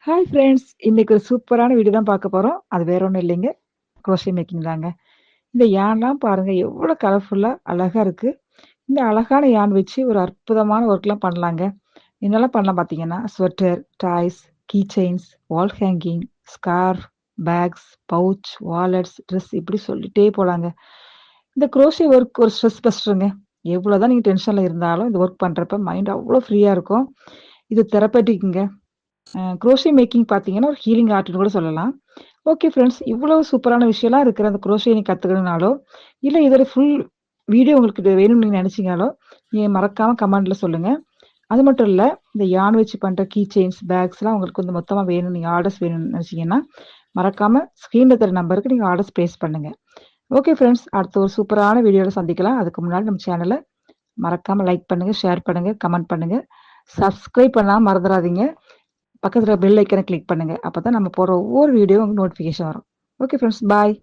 Hi friends! இன்னைக்கு ஒரு சூப்பரான வீடியோ தான் பார்க்க போறோம். அது வேற ஒண்ணும் இல்லைங்க. குரோஷே மேக்கிங் தாங்க. இந்த யான்லாம் பாருங்க எவ்வளோ கலர்ஃபுல்லா அழகா இருக்கு. இந்த அழகான யான் வச்சு ஒரு அற்புதமான ஒர்க்லாம் பண்ணலாங்க. என்னலாம் பண்ணலாம் பார்த்தீங்கன்னா, sweater, toys, key chains, wall hanging, scarf, bags, pouch, wallets, dress இப்படி சொல்லிட்டே போலாங்க. இந்த குரோஷே ஒர்க் ஒரு ஸ்ட்ரெஸ் பஸ்டருங்க. எவ்வளோதான் நீங்க டென்ஷன்ல இருந்தாலும் இந்த ஒர்க் பண்றப்ப மைண்ட் அவ்வளோ ஃப்ரீயா இருக்கும். இது தெரபெட்டிக்ங்க. குரோஷே மேக்கிங் பார்த்தீங்கன்னா, ஒரு ஹீலிங் ஆர்ட்ன்னு கூட சொல்லலாம். ஓகே ஃப்ரெண்ட்ஸ், இவ்வளவு சூப்பரான விஷயம்லாம் இருக்கிற அந்த குரோஷே நீங்க கத்துக்கணும்னாலோ, இல்ல இதோட ஃபுல் வீடியோ உங்களுக்கு வேணும்னு நீங்க நெனச்சீங்கனாலோ, நீங்க மறக்காம கமெண்ட்ல சொல்லுங்க. அது மட்டும் இல்ல, இந்த யான் வச்சு பண்ற கீ செயின்ஸ், பேக்ஸ்லாம் உங்களுக்கு வந்து மொத்தமா வேணும், நீங்க ஆர்டர்ஸ் வேணும்னு நெனச்சீங்கன்னா, மறக்காம ஸ்க்ரீன்ல தெர்ற நம்பருக்கு நீங்க ஆர்டர்ஸ் பிளேஸ் பண்ணுங்க. ஓகே ஃப்ரெண்ட்ஸ், அடுத்த ஒரு சூப்பரான வீடியோல சந்திக்கலாம். அதுக்கு முன்னாடி நம்ம சேனல மறக்காம லைக் பண்ணுங்க, ஷேர் பண்ணுங்க, கமெண்ட் பண்ணுங்க. சப்ஸ்கிரைப் பண்ணாம மறந்துறாதீங்க. பக்கத்துல பெல் ஐக்கான கிளிக் பண்ணுங்க. அப்பதான் நம்ம போடுற ஒவ்வொரு வீடியோ உங்களுக்கு நோட்டிஃபிகேஷன் வரும். ஓகே ஃப்ரெண்ட்ஸ், பாய்.